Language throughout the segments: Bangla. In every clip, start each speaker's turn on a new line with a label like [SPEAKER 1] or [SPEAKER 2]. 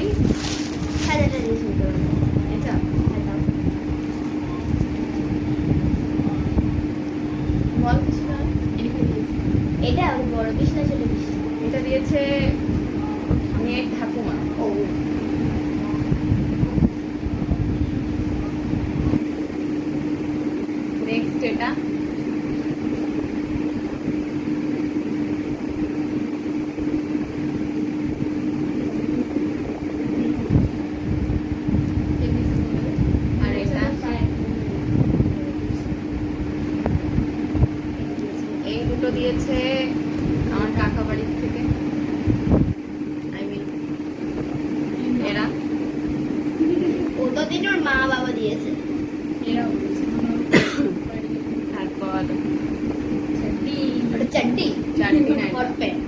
[SPEAKER 1] করি।
[SPEAKER 2] সাজাটা দিয়ে শুরু করবো।
[SPEAKER 1] এটা বল কিছু না।
[SPEAKER 2] এটা ওর বড় পিস না ছোট পিস?
[SPEAKER 1] এটা দিয়েছে মেয়ের ঠাকুমা।
[SPEAKER 2] ও
[SPEAKER 1] নেক্সট এটা আর এটা এই দুটো দিয়েছে আমার কাকা বাড়ির থেকে। আই মিন এরা
[SPEAKER 2] কতদিন ওর মা বাবা দিয়েছে।
[SPEAKER 1] তারপর
[SPEAKER 2] ওটা চাড্ডি
[SPEAKER 1] চাড্ডি না এটা।
[SPEAKER 2] Hot pant.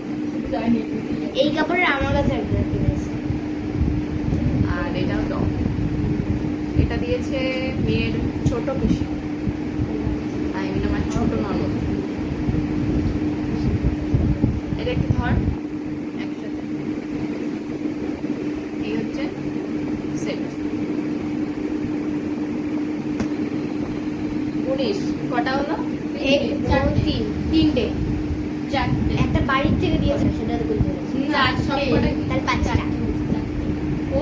[SPEAKER 2] এই কাপড়ের আমার কাছে একটা কিনেছে।
[SPEAKER 1] আর এটাও টপ। এটা দিয়েছে মেয়ের ছোট পিসি, আই মিন আমার ছোট ননদ। এটা একটু ধর একসাথে। এই হচ্ছে সেট 19 কটা হলো?
[SPEAKER 2] এক দুই তিন তিনটে একটা বাড়ির থেকে দিয়েছে সেটা তো বলতে তাহলে পাঁচটা।
[SPEAKER 3] ও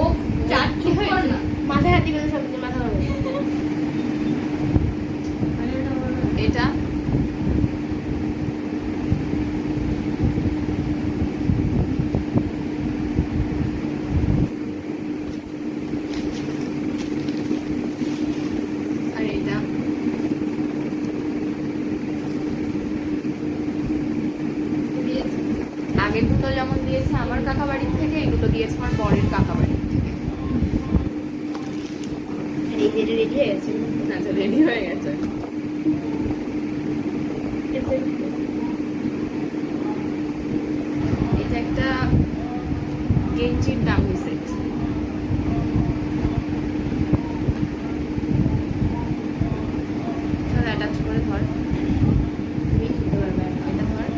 [SPEAKER 3] চারটে হয়ে না
[SPEAKER 2] মাথায় হাত দিবেন সব কিছু মাথা হবে।
[SPEAKER 1] এটা আর এটা আগের দুটো যেমন দিয়েছে আমার কাকা বাড়ির থেকে, এই দুটো দিয়েছে আমার বরের কাকা বাড়ির থেকে।
[SPEAKER 2] আর এই যেটা রেডি হয়ে গেছে।
[SPEAKER 1] আচ্ছা রেডি হয়ে গেছে। এটা একটা গেঞ্জির দামি সেট। চল অ্যাটাচ করে ধর, তুমি খুলতে পারবে। এটা ধর,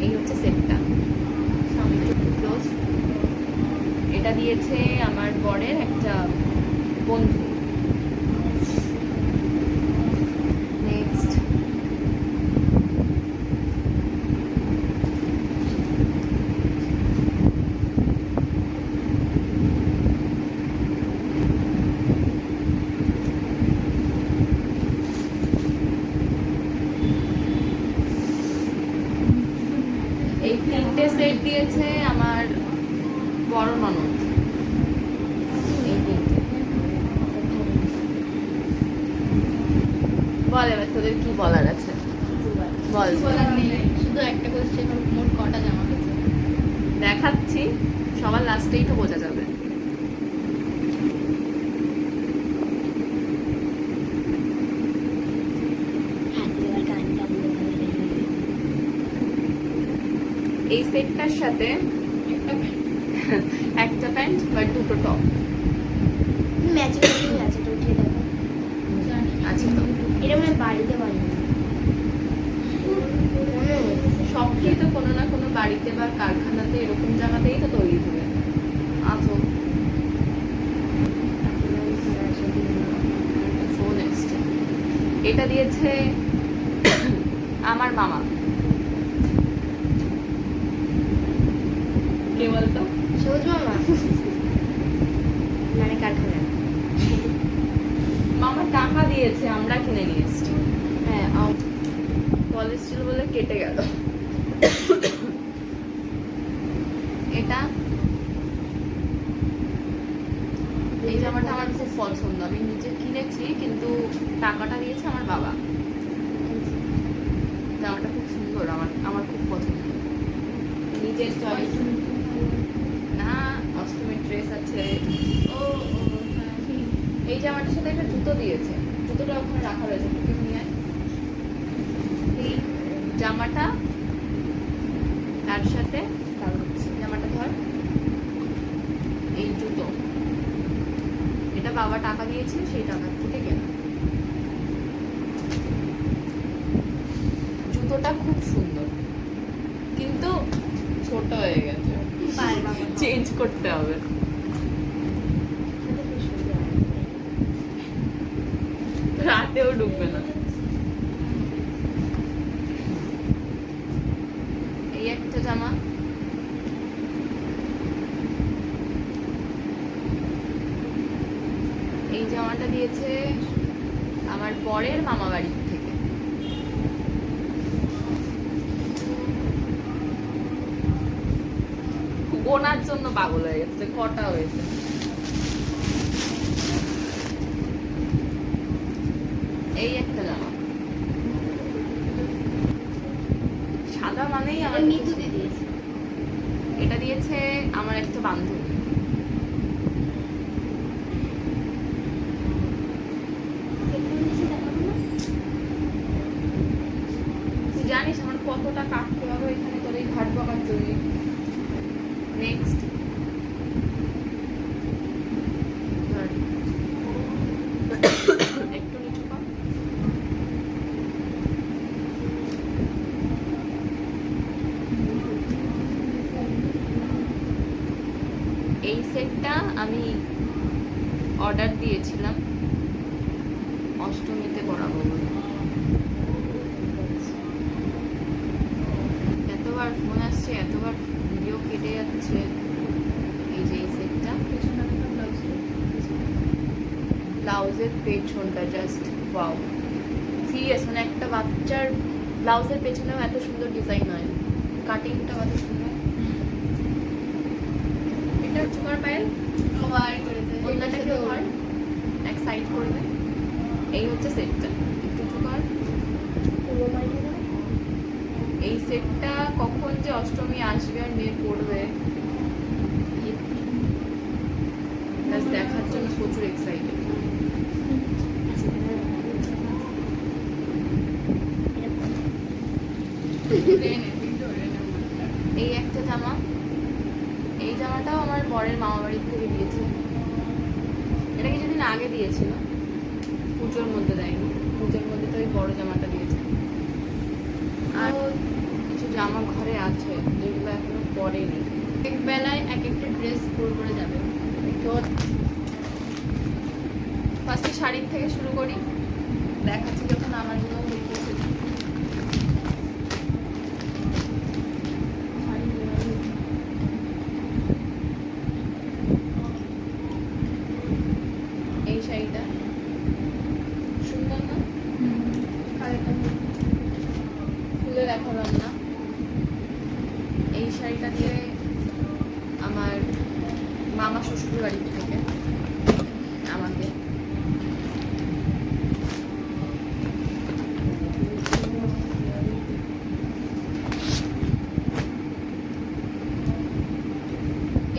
[SPEAKER 1] এই হচ্ছে সেটটা। সামনে একটু ক্লোজ। এটা দিয়েছে আমার বরের একটা বন্ধু। নেক্সট এই তিনটে সেট দিয়েছে আমার বড় ননদ। এই তিনটে। বল এবার তোদের কি বলার আছে, বল।
[SPEAKER 3] শুধু একটা কোয়েশ্চেন, মোট কটা জামা হয়েছে?
[SPEAKER 1] দেখাচ্ছি, সবার লাস্টেই তো বোঝা যাবে।
[SPEAKER 2] হাত দেওয়ার গানটা বলে ভালো লাগে।
[SPEAKER 1] এই সেটটার সাথে
[SPEAKER 3] একটা প্যান্ট
[SPEAKER 1] একটা প্যান্ট বা দুটো টপ
[SPEAKER 2] ম্যাচিং ম্যাচিং আছে তো উঠিয়ে দেখো।
[SPEAKER 3] জানি
[SPEAKER 1] আছে তো।
[SPEAKER 2] এটা মানে বাড়িতে বানিয়ে মনে হচ্ছে।
[SPEAKER 1] সবটাই তো কোনো না কোনো বাড়িতে বা কারখানাতে এরকম জায়গাতেই তো তৈরি হবে। আছো ফোন এসছে। এটা দিয়েছে আমার মামা। কে বলতো?
[SPEAKER 2] সবুজ মামা মানে কারখানা।
[SPEAKER 1] মামা টাকা দিয়েছে, আমরা কিনে নিয়ে এসছি। হ্যাঁ কলেজ ছিল বলে কেটে গেল। এটা এই জামাটা আমার খুব পছন্দ, আমি নিজে কিনেছি কিন্তু টাকাটা দিয়েছে আমার বাবা। জামাটা খুব সুন্দর, আমার আমার খুব পছন্দ, নিজের চয়েস না। অষ্টমীর ড্রেস আছে।
[SPEAKER 3] ও ও হ্যাঁ
[SPEAKER 1] এই জামাটার সাথে একটা জুতো দিয়েছে, জুতোটা ওখানে রাখা রয়েছে, তুই নিয়ে আয়। এই জামাটা তার সাথে জামাটা ধর, এই জুতো, এটা বাবা টাকা দিয়েছিল, সেই টাকা থেকে কেনা। জুতোটা খুব সুন্দর কিন্তু ছোট হয়ে গেছে,
[SPEAKER 2] পায়ের বাবা
[SPEAKER 1] চেঞ্জ করতে হবে। রাতেও ঢুকবে না। এই একটা জামা, এই জামাটা দিয়েছে আমার বরের মামা বাড়ির থেকে। গোনার জন্য পাগল হয়ে গেছে কটা হয়েছে। এই একটা জামা, সাদা মানেই আমার
[SPEAKER 2] মিতু দিদি
[SPEAKER 1] এটা দিয়েছে আমার একটা বান্ধবী। তুই জানিস আমার কতটা কাটতে হবে এখানে তোর এই ঘাট বাবার জন্য। নেক্সট একটু নিচু কর। এই সেটটা আমি অর্ডার দিয়েছিলাম অষ্টমীতে পরাবো বলে। এতবার ফোন আসছে, এতবার ভিডিও কেটে যাচ্ছে। এই যে এই সেটটা, ব্লাউজের পেছনটা জাস্ট ওয়াও, সিরিয়াস, মানে একটা বাচ্চার ব্লাউজের পেছনেও এত সুন্দর ডিজাইন হয়, কাটিংটা কত সুন্দর। এটা চুমার পায়েল
[SPEAKER 3] আবার করেছে
[SPEAKER 1] অন্যটাকে ধর, এক সাইড করে দে। এই হচ্ছে সেটটা, একটু চুমার। এই সেটটা কখন যে অষ্টমী আসবে আর মেয়ে পড়বে জাস্ট দেখার জন্য প্রচুর এক্সাইটেড। এই একটা জামা, এই জামাটাও আমার বরের মামা বাড়ির থেকে দিয়েছে। এটা কিছুদিন আগে দিয়েছিল, পুজোর মধ্যে দেয়নি। পুজোর মধ্যে তো ওই বড় জামাটা দিয়েছে। আর কিছু জামা ঘরে আছে যেগুলো এখনো পরেনি।
[SPEAKER 3] এক বেলায় এক একটা ড্রেস করে যাবে।
[SPEAKER 1] তো ফার্স্টে শাড়ির থেকে শুরু করি, দেখাচ্ছি যখন আমার জন্য হইতেছে। এই শাড়িটা সুন্দর না, ফুলের এখন রান্না। এই শাড়িটা দিয়ে আমার মামা শ্বশুর বাড়ির থেকে আমাকে।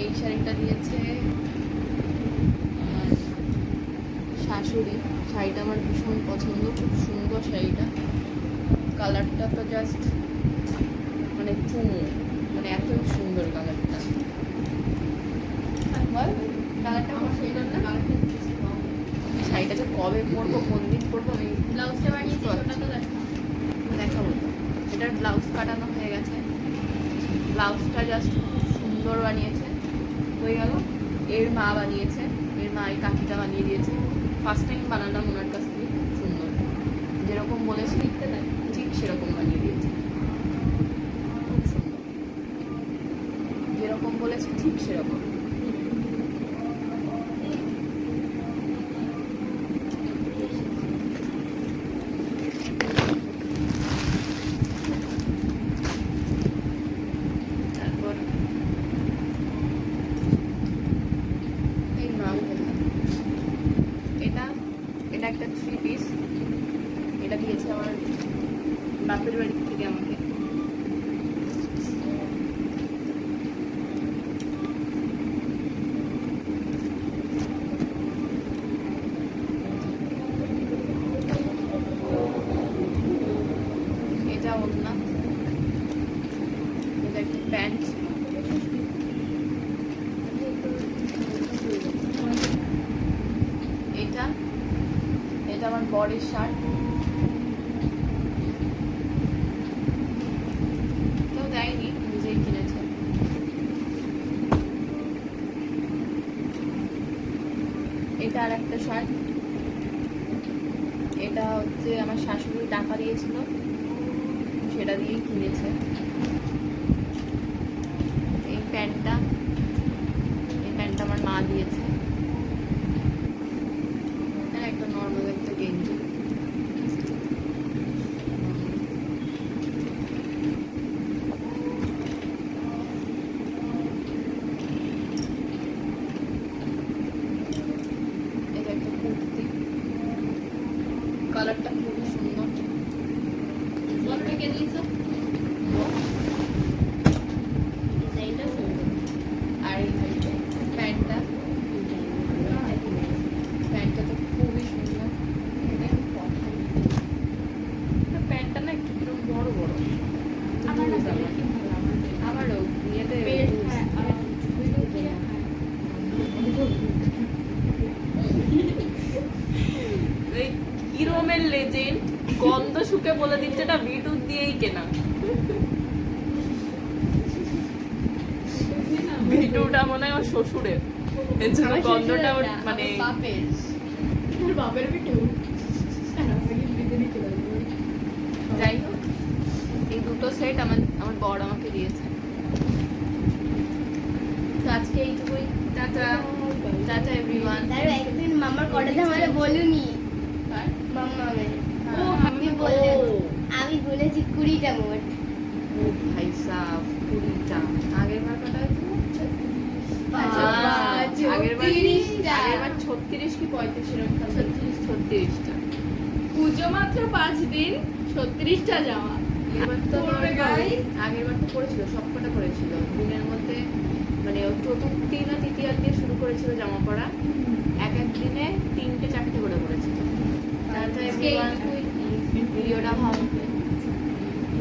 [SPEAKER 1] এই শাড়িটা দিয়েছে আমার শাশুড়ি। শাড়িটা আমার ভীষণ পছন্দ, খুব সুন্দর শাড়িটা। কালারটা তো জাস্ট মানে চুমু, মানে এতই সুন্দর কালারটা। বল, কালারটা খুব সুন্দর না? শাড়িটা যে কবে পরবো, কোন দিন পরবো আমি
[SPEAKER 3] ব্লাউজটা বানিয়েছি, ওটা তো
[SPEAKER 1] দেখাবো। এটার ব্লাউজ কাটানো হয়ে গেছে, ব্লাউজটা জাস্ট খুব সুন্দর বানিয়েছে। হয়ে গেল। এর মা বানিয়েছে, এর মা এই কাকিটা বানিয়ে দিয়েছে। ফার্স্ট টাইম বানালাম ওনার কাছ থেকে, খুব সুন্দর, যেরকম বলেছি লিখতে দেয় ঠিক সেরকম বানিয়ে দিয়েছে। খুব সুন্দর, যেরকম বলেছি ঠিক সেরকম। তারপর এই নাম এটা, এটা একটা 3 পিস। এটা দিয়েছে আমার বাপের বাড়ির থেকে আমাকে। এটা ওড়না, এটা একটা প্যান্ট। এটা, এটা আমার বরের শার্ট। কেউ দেয়নি, নিজেই কিনেছে। আর একটা শার্ট। এটা হচ্ছে আমার শাশুড়ি টাকা দিয়েছিল, সেটা দিয়েই কিনেছে। এই প্যান্টটা আমার মা দিয়েছে। আর একটা নর্মাল একটা গেঞ্জি। এটা একটা কুর্তি, কালারটা খুবই সুন্দর।
[SPEAKER 3] কতটা কে দিয়েছো?
[SPEAKER 2] ডিজাইনটা সুন্দর।
[SPEAKER 1] আর এই প্যান্টটা তো খুবই সুন্দর। এটা খুব পছন্দ। প্যান্টটা না একটু কিরকম বড় বড়।
[SPEAKER 3] আমার না
[SPEAKER 1] বুঝলাম না।
[SPEAKER 3] কি ভালো আমার।
[SPEAKER 1] আমারও বিয়েতে
[SPEAKER 3] বেল্ট,
[SPEAKER 1] বুঝ-
[SPEAKER 3] হ্যাঁ,
[SPEAKER 1] এই কিরমের লেজেন্ড গন্ধ শুকে বলে দিচ্ছে এটা বিটুত দিয়েই কেনা। বিটুটা মনে হয় ওর শ্বশুরের, এর জন্য
[SPEAKER 3] আমার
[SPEAKER 1] গন্ধটা ওর
[SPEAKER 3] শ্বশুরের না,
[SPEAKER 1] মানে
[SPEAKER 3] আমার বাপের। তোর বাপের বিটু? আর আমাকে বিটুরই চলে যাবে।
[SPEAKER 1] যাই হোক, এই দুটো সেট আমার বর আমাকে দিয়েছে। তো আজকে এইটুকুই। Tata tata everyone.
[SPEAKER 2] তার একদিন মামার কটা জামাটা বলুনি মাম্মামের।
[SPEAKER 3] ও,
[SPEAKER 2] আমি
[SPEAKER 1] ও
[SPEAKER 2] বললাম, আমি বলেছি 20টা মোট।
[SPEAKER 1] ও ভাই সাব 20টা। আগের বার কটা হয়েছিল? আগের বার 36 কি 35 এরকম 36টা।
[SPEAKER 3] পুজো মাত্র 5 দিন, 36টা জামা।
[SPEAKER 1] এবার তো
[SPEAKER 3] পড়বে guys।
[SPEAKER 1] আগের বার তো করেছিল, সবকটা করেছিল দিনের মধ্যে। মানে ও চতুর্থী না তৃতীয় দিয়ে শুরু করেছিল জামা পরা, এক এক দিনে 3টে 4টে করে করেছিল। Tata everyone. ভিডিওটা ভালো।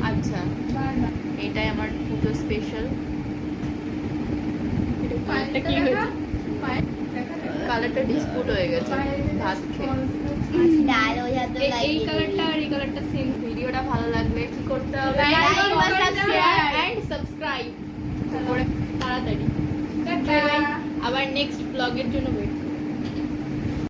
[SPEAKER 1] আচ্ছা, এটাই আমার পুজো স্পেশাল।
[SPEAKER 3] পায়েরটা কি হয়েছে?
[SPEAKER 1] কালারটা ডিসপুট হয়ে গেছে ভাত খেয়ে।
[SPEAKER 2] ডাল ও যাতে
[SPEAKER 3] এই
[SPEAKER 2] লাগিয়ে
[SPEAKER 3] কালারটা আর এই কালারটা সেম।
[SPEAKER 1] ভিডিওটা ভালো লাগলে কি করতে হবে?
[SPEAKER 2] Like, comment, share
[SPEAKER 3] and subscribe
[SPEAKER 1] করে
[SPEAKER 3] তাড়াতাড়ি। আবার নেক্সট ব্লগের জন্য ওয়েট